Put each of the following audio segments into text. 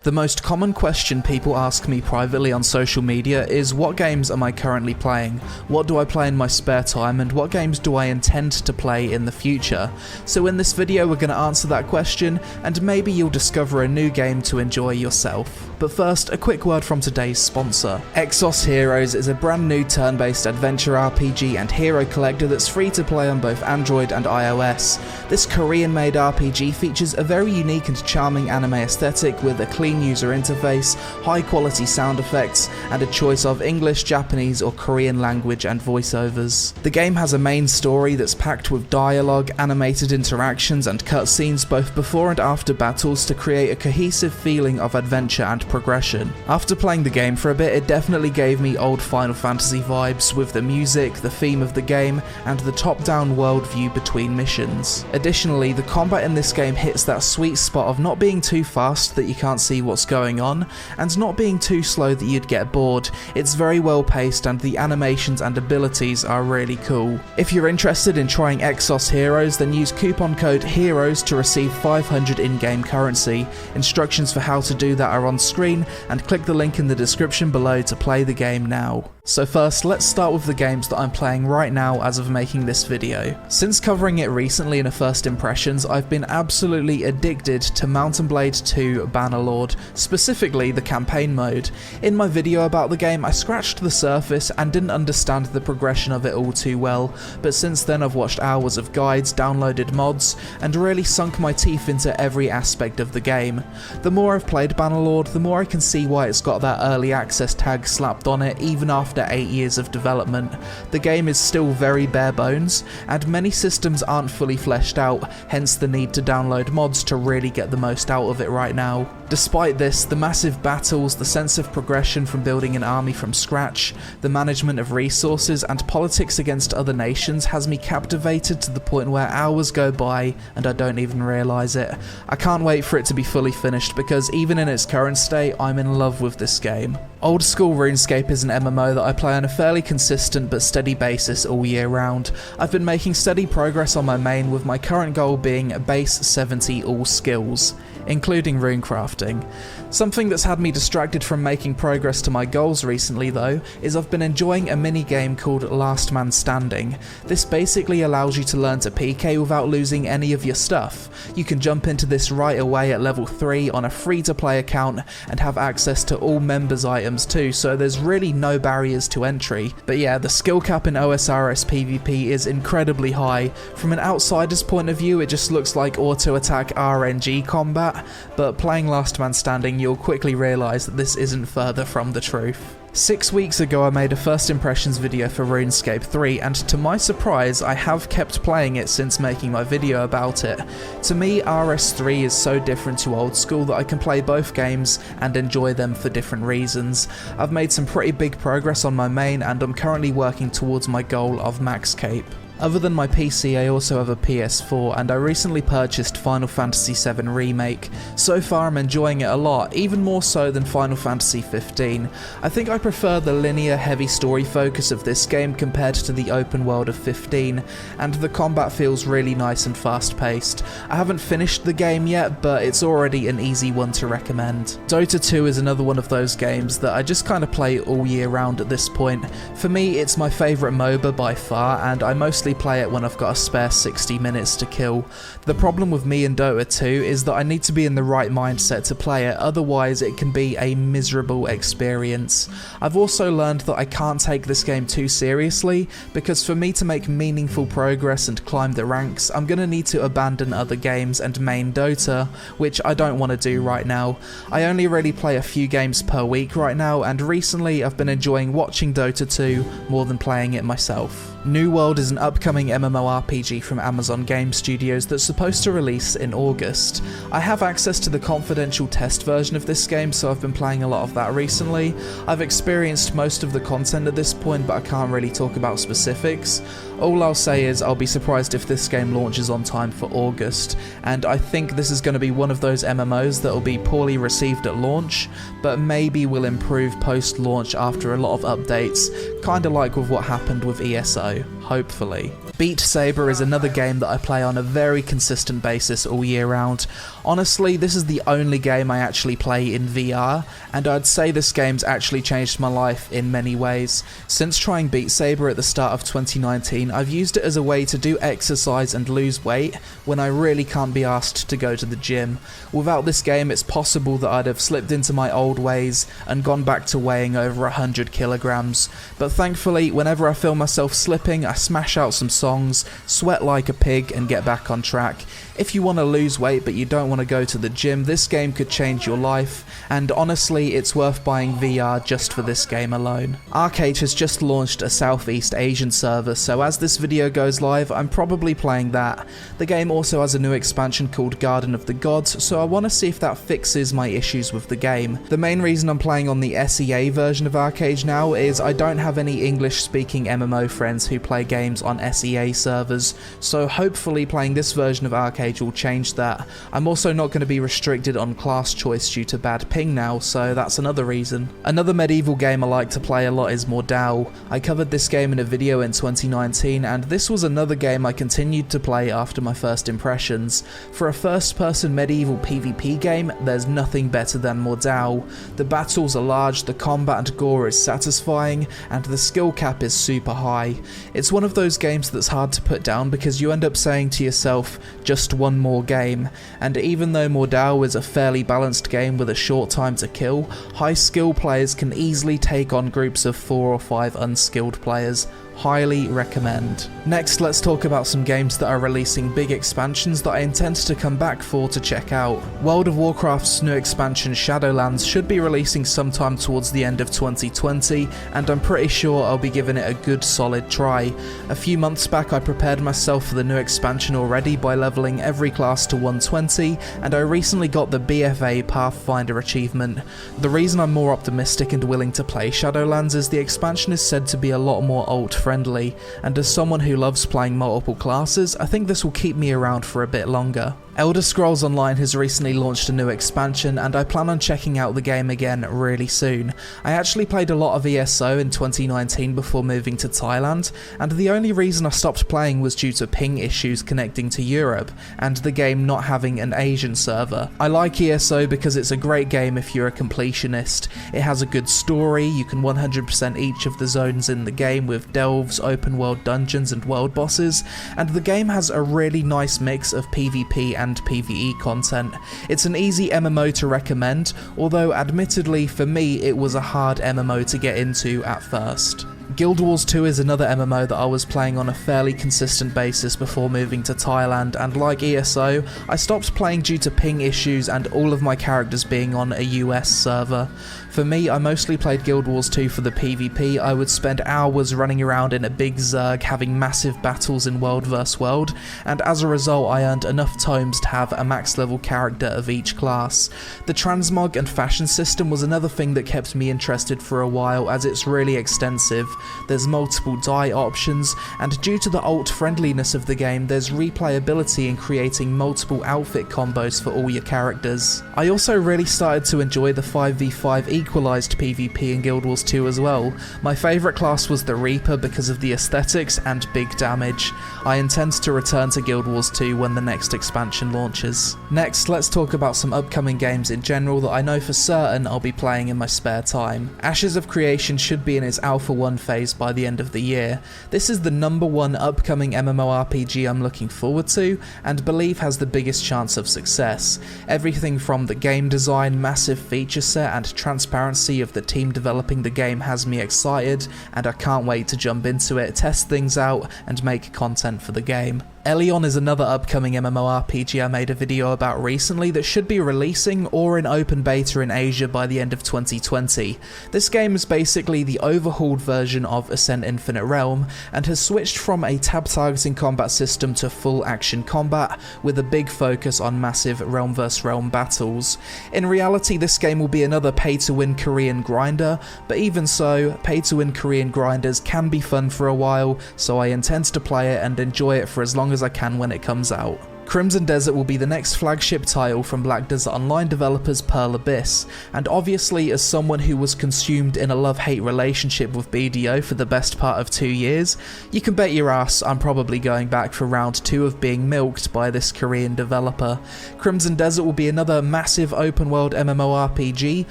The most common question people ask me privately on social media is what games am I currently playing, what do I play in my spare time, and what games do I intend to play in the future. So in this video we're going to answer that question, and maybe you'll discover a new game to enjoy yourself. But first, a quick word from today's sponsor. Exile Heroes is a brand new turn-based adventure RPG and hero collector that's free to play on both Android and iOS. This Korean-made RPG features a very unique and charming anime aesthetic with a clean user interface, high quality sound effects, and a choice of English, Japanese or Korean language and voiceovers. The game has a main story that's packed with dialogue, animated interactions and cutscenes both before and after battles to create a cohesive feeling of adventure and progression. After playing the game for a bit, it definitely gave me old Final Fantasy vibes with the music, the theme of the game, and the top-down world view between missions. Additionally, the combat in this game hits that sweet spot of not being too fast that you can't see what's going on, and not being too slow that you'd get bored. It's very well paced and the animations and abilities are really cool. If you're interested in trying Exile Heroes, then use coupon code HEROES to receive 500 in-game currency. Instructions for how to do that are on screen, and click the link in the description below to play the game now. So first, let's start with the games that I'm playing right now as of making this video. Since covering it recently in a first impressions, I've been absolutely addicted to Mount & Blade 2 Bannerlord, specifically the campaign mode. In my video about the game, I scratched the surface and didn't understand the progression of it all too well, but since then I've watched hours of guides, downloaded mods, and really sunk my teeth into every aspect of the game. The more I've played Bannerlord, the more I can see why it's got that early access tag slapped on it even after 8 years of development. The game is still very bare bones, and many systems aren't fully fleshed out, hence the need to download mods to really get the most out of it right now. Despite this, the massive battles, the sense of progression from building an army from scratch, the management of resources, and politics against other nations has me captivated to the point where hours go by and I don't even realise it. I can't wait for it to be fully finished because even in its current state, I'm in love with this game. Old School Runescape is an MMO that I play on a fairly consistent but steady basis all year round. I've been making steady progress on my main, with my current goal being base 70 all skills, including runecrafting. Something that's had me distracted from making progress to my goals recently though, is I've been enjoying a mini game called Last Man Standing. This basically allows you to learn to PK without losing any of your stuff. You can jump into this right away at level 3 on a free to play account and have access to all members items too, so there's really no barriers to entry. But yeah, the skill cap in OSRS PvP is incredibly high. From an outsider's point of view, it just looks like auto attack RNG combat, but playing Last Man Standing, you'll quickly realise that this isn't further from the truth. 6 weeks ago I made a first impressions video for RuneScape 3, and to my surprise I have kept playing it since making my video about it. To me, RS3 is so different to old school that I can play both games and enjoy them for different reasons. I've made some pretty big progress on my main, and I'm currently working towards my goal of max cape. Other than my PC, I also have a PS4, and I recently purchased Final Fantasy VII Remake. So far I'm enjoying it a lot, even more so than Final Fantasy 15. I think I prefer the linear, heavy story focus of this game compared to the open world of 15, and the combat feels really nice and fast paced. I haven't finished the game yet, but it's already an easy one to recommend. Dota 2 is another one of those games that I just kind of play all year round at this point. For me, it's my favourite MOBA by far, and I mostly play it when I've got a spare 60 minutes to kill. The problem with me in Dota 2 is that I need to be in the right mindset to play it, otherwise it can be a miserable experience. I've also learned that I can't take this game too seriously, because for me to make meaningful progress and climb the ranks, I'm going to need to abandon other games and main Dota, which I don't want to do right now. I only really play a few games per week right now, and recently I've been enjoying watching Dota 2 more than playing it myself. New World is an upcoming MMORPG from Amazon Game Studios that's supposed to release in August. I have access to the confidential test version of this game, so I've been playing a lot of that recently. I've experienced most of the content at this point, but I can't really talk about specifics. All I'll say is I'll be surprised if this game launches on time for August, and I think this is going to be one of those MMOs that will be poorly received at launch, but maybe will improve post-launch after a lot of updates, kinda like with what happened with ESO, hopefully. Beat Sabre is another game that I play on a very consistent basis all year round. Honestly, this is the only game I actually play in VR, and I'd say this game's actually changed my life in many ways. Since trying Beat Sabre at the start of 2019, I've used it as a way to do exercise and lose weight when I really can't be asked to go to the gym. Without this game, it's possible that I'd have slipped into my old ways and gone back to weighing over 100 kilograms. But thankfully, whenever I feel myself slipping, I smash out some songs, sweat like a pig, and get back on track. If you want to lose weight but you don't want to go to the gym, this game could change your life, and honestly it's worth buying VR just for this game alone. Archeage has just launched a Southeast Asian server, so as this video goes live I'm probably playing that. The game also has a new expansion called Garden of the Gods, so I want to see if that fixes my issues with the game. The main reason I'm playing on the SEA version of Archeage now is I don't have any English speaking MMO friends who play games on SEA servers, so hopefully playing this version of Archeage will change that. I'm also not going to be restricted on class choice due to bad ping now, so that's another reason. Another medieval game I like to play a lot is Mordau. I covered this game in a video in 2019, and this was another game I continued to play after my first impressions. For a first-person medieval PvP game, there's nothing better than Mordau. The battles are large, the combat and gore is satisfying, and the skill cap is super high. It's one of those games that's hard to put down because you end up saying to yourself, just one more game, and even though Mordau is a fairly balanced game with a short time to kill, high skill players can easily take on groups of 4 or 5 unskilled players. Highly recommend. Next, let's talk about some games that are releasing big expansions that I intend to come back for to check out. World of Warcraft's new expansion Shadowlands should be releasing sometime towards the end of 2020, and I'm pretty sure I'll be giving it a good solid try. A few months back I prepared myself for the new expansion already by leveling every class to 120, and I recently got the BFA Pathfinder achievement. The reason I'm more optimistic and willing to play Shadowlands is the expansion is said to be a lot more alt-friendly, and as someone who loves playing multiple classes, I think this will keep me around for a bit longer. Elder Scrolls Online has recently launched a new expansion, and I plan on checking out the game again really soon. I actually played a lot of ESO in 2019 before moving to Thailand, and the only reason I stopped playing was due to ping issues connecting to Europe, and the game not having an Asian server. I like ESO because it's a great game if you're a completionist. It has a good story, you can 100% each of the zones in the game with delves, open world dungeons and world bosses, and the game has a really nice mix of PvP and PvE content. It's an easy MMO to recommend, although admittedly for me it was a hard MMO to get into at first. Guild Wars 2 is another MMO that I was playing on a fairly consistent basis before moving to Thailand, and like ESO, I stopped playing due to ping issues and all of my characters being on a US server. For me, I mostly played Guild Wars 2 for the PvP. I would spend hours running around in a big Zerg having massive battles in world vs world, and as a result I earned enough tomes to have a max level character of each class. The transmog and fashion system was another thing that kept me interested for a while, as it's really extensive. There's multiple dye options, and due to the alt friendliness of the game, there's replayability in creating multiple outfit combos for all your characters. I also really started to enjoy the 5v5 equalised PvP in Guild Wars 2 as well. My favourite class was the Reaper because of the aesthetics and big damage. I intend to return to Guild Wars 2 when the next expansion launches. Next, let's talk about some upcoming games in general that I know for certain I'll be playing in my spare time. Ashes of Creation should be in its Alpha 1 phase by the end of the year. This is the #1 upcoming MMORPG I'm looking forward to, and believe has the biggest chance of success. Everything from the game design, massive feature set, and transparency of the team developing the game has me excited, and I can't wait to jump into it, test things out, and make content for the game. Elion is another upcoming MMORPG I made a video about recently that should be releasing or in open beta in Asia by the end of 2020. This game is basically the overhauled version of Ascent Infinite Realm, and has switched from a tab targeting combat system to full action combat, with a big focus on massive realm vs realm battles. In reality, this game will be another pay-to-win Korean grinder, but even so, pay-to-win Korean grinders can be fun for a while, so I intend to play it and enjoy it for as long as I can when it comes out. Crimson Desert will be the next flagship title from Black Desert Online developers Pearl Abyss, and obviously as someone who was consumed in a love-hate relationship with BDO for the best part of 2 years, you can bet your ass I'm probably going back for round 2 of being milked by this Korean developer. Crimson Desert will be another massive open-world MMORPG,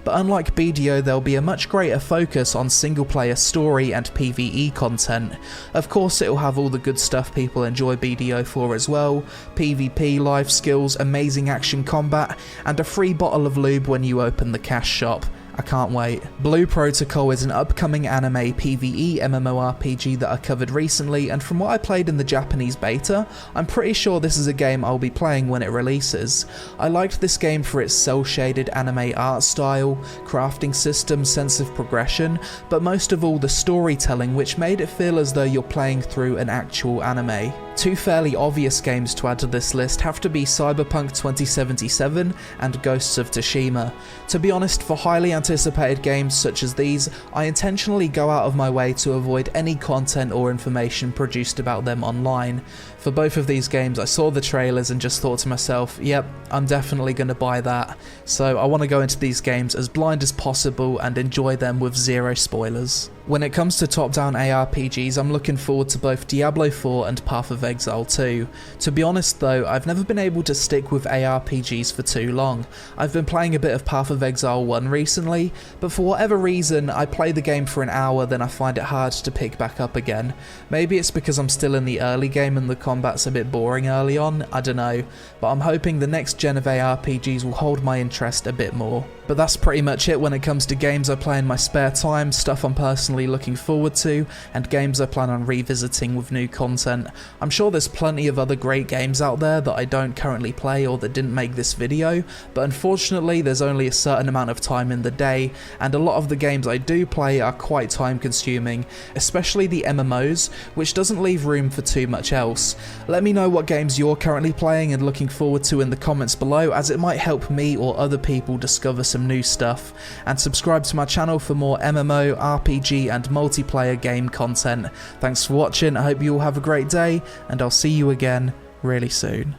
but unlike BDO there'll be a much greater focus on single-player story and PvE content. Of course it'll have all the good stuff people enjoy BDO for as well: PvP, life skills, amazing action combat, and a free bottle of lube when you open the cash shop. I can't wait. Blue Protocol is an upcoming anime PvE MMORPG that I covered recently, and from what I played in the Japanese beta, I'm pretty sure this is a game I'll be playing when it releases. I liked this game for its cel-shaded anime art style, crafting system, sense of progression, but most of all the storytelling, which made it feel as though you're playing through an actual anime. Two fairly obvious games to add to this list have to be Cyberpunk 2077 and Ghosts of Tsushima. To be honest, for highly anticipated games such as these, I intentionally go out of my way to avoid any content or information produced about them online. For both of these games I saw the trailers and just thought to myself, yep, I'm definitely going to buy that. So I want to go into these games as blind as possible and enjoy them with zero spoilers. When it comes to top-down ARPGs, I'm looking forward to both Diablo 4 and Path of Exile 2. To be honest though, I've never been able to stick with ARPGs for too long. I've been playing a bit of Path of Exile 1 recently, but for whatever reason I play the game for an hour then I find it hard to pick back up again. Maybe it's because I'm still in the early game and the combat's a bit boring early on, I don't know, but I'm hoping the next gen of ARPGs will hold my interest a bit more. But that's pretty much it when it comes to games I play in my spare time, stuff I'm personally looking forward to, and games I plan on revisiting with new content. I'm sure there's plenty of other great games out there that I don't currently play or that didn't make this video, but unfortunately there's only a certain amount of time in the day, and a lot of the games I do play are quite time consuming, especially the MMOs, which doesn't leave room for too much else. Let me know what games you're currently playing and looking forward to in the comments below, as it might help me or other people discover some new stuff, and subscribe to my channel for more MMO, RPG and multiplayer game content. Thanks for watching, I hope you all have a great day, and I'll see you again really soon.